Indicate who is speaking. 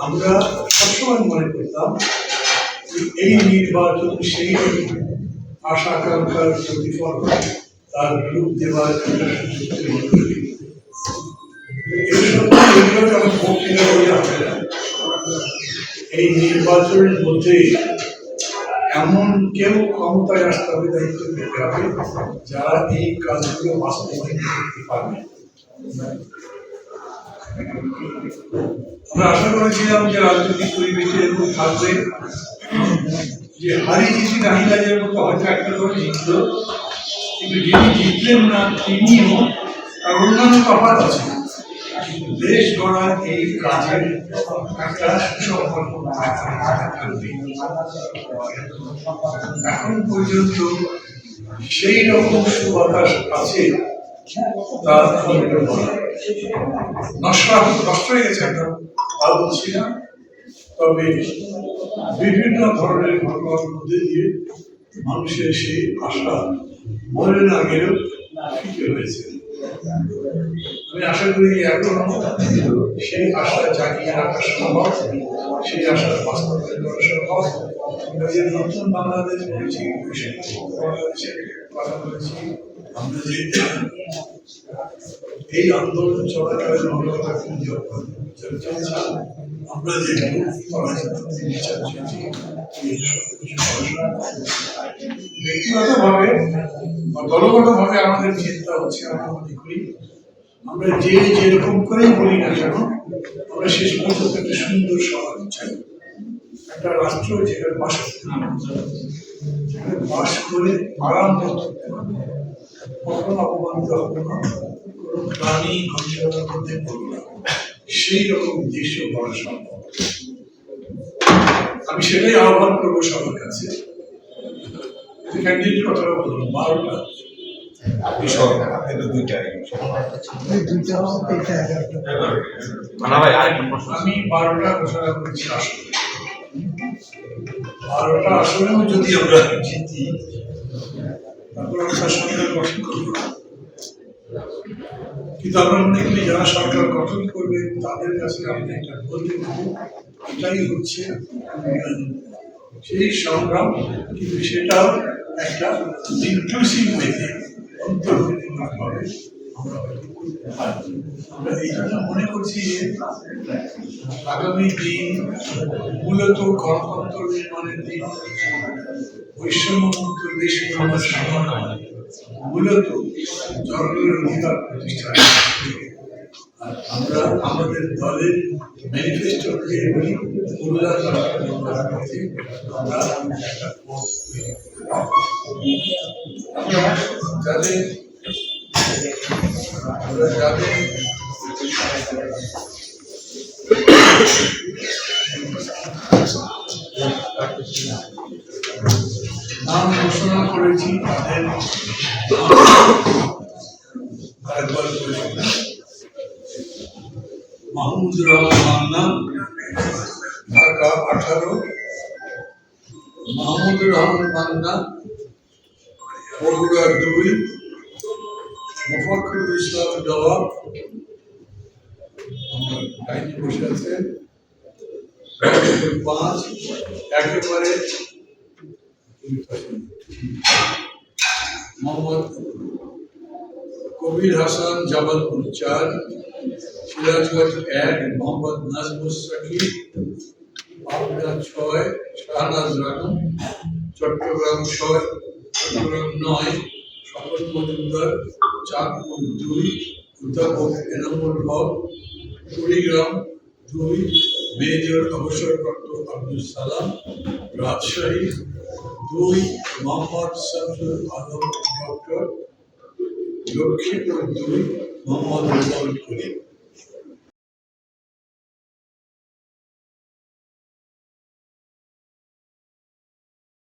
Speaker 1: আমরা সবসময় মনে করতাম এই নির্বাচন সেই আশা আকাঙ্ক্ষার প্রতিফলন, তার রূপ দেওয়ার একটা এই নির্বাচনের মধ্যে এমন কেউ ক্ষমতায় আসতে হবে, দায়িত্ব পেতে হবে যারা এই কাজগুলো বাস্তবায়ন করতে পারবে। আমরা আশা করেছিলাম যে রাজনৈতিক পরিবেশে এরকম থাকবে যে হারি জিতি নাহিদাজের মতো হয়তো একটা করে জিতল, কিন্তু যিনি জিতলেন না তিনিও তার অন্যান্য তফাৎ আছে। দেশ গড়ার এই কাজের একটা সুসম্পন্ন এখন পর্যন্ত সেই রকম সুবাতাস আছে তা নষ্ট হয়ে গেছে একদম তা বলছি না, তবে বিভিন্ন ধরনের ঘটনার মধ্যে দিয়ে মানুষের সেই আশা মরে না গেলেও ফিকে হয়েছে। আমি আশা করি এখন সেই আশা জাগিয়ে রাখা সম্ভব, সেই আশার বাস্তবায়ন করা সম্ভব। আমরা যে নতুন বাংলাদেশ বলেছি, বাংলাদেশের কথা বলেছি, আমরা যে এই আন্দোলন চলাকালীন আমরা যে ব্যক্তিগতভাবে বা দলগতভাবে আমাদের চিন্তা হচ্ছে, আমরা মনে করি আমরা যেরকম করেই বলি না কেন, আমরা শেষ পর্যন্ত একটা সুন্দর সমাজ চাই, একটা রাষ্ট্র যেখানে বাস করে আরাম করতে পারবে, কখনো অপমানিত হবে না, কোনো প্রাণী ঘটনার মধ্যে পড়বে না, সেই রকম দেশও গড়া সম্ভব। আমি সেটাই আহ্বান করবো সবার কাছে। ক্যান্ডিডেট কথাটা বলুন 12টা আমি 12টা ঘোষণা করেছি আসলে 12টা আসলেও যদি আমরা জিতি তারপর আমরা সরকার গঠন করবো, কিন্তু আমরা মনে করি যারা সরকার গঠন করবে তাদের কাছে আমরা এটা বলতে পারবো, এটাই হচ্ছে সেই সংগ্রাম, কিন্তু সেটাও একটা ইনক্লুসিভ ওয়েতে অন্তর্ভুক্তিমূলকভাবে আমরা এই জন্য মনে করছি যে আগামী দিন মূলত গণতন্ত্র নির্মাণের দিন, বৈষম্যমুক্ত দেশ নির্মাণের সময় মূলত জনগণের অধিকার প্রতিষ্ঠা। আর আমরা আমাদের দলের ম্যানিফেস্টো অনুযায়ী বলি যাদের নাম ঘোষণা করেছি তাদের আরেকবার মাহমুদুর রহমান মান্না, ঢাকা 18। মাহমুদুর রহমান মান্না, বগুড়া 2। মুফাক্কিরুল ইসলাম জওয়াব, লাইনে বসে আছেন 5। একেবারে মোহাম্মদ কবির হাসান, জামালপুর 4। সিরাজগঞ্জ 1, মোহাম্মদ নাজমুস সাকিব, পাবনা 6, শাহনাজ রানু, চট্টগ্রাম 6, চট্টগ্রাম 9, স্বপন মজুমদার, চাঁদপুর 2, অধ্যাপক এনামুল হক, কুড়িগ্রাম 2, মেজর অবসরপ্রাপ্ত আব্দুল সালাম, রাজশাহী 2, মোহাম্মদ শামসুল আলম ডক্টর, লক্ষ্মীপুর 2, মোহাম্মদ রেজাউল করিম।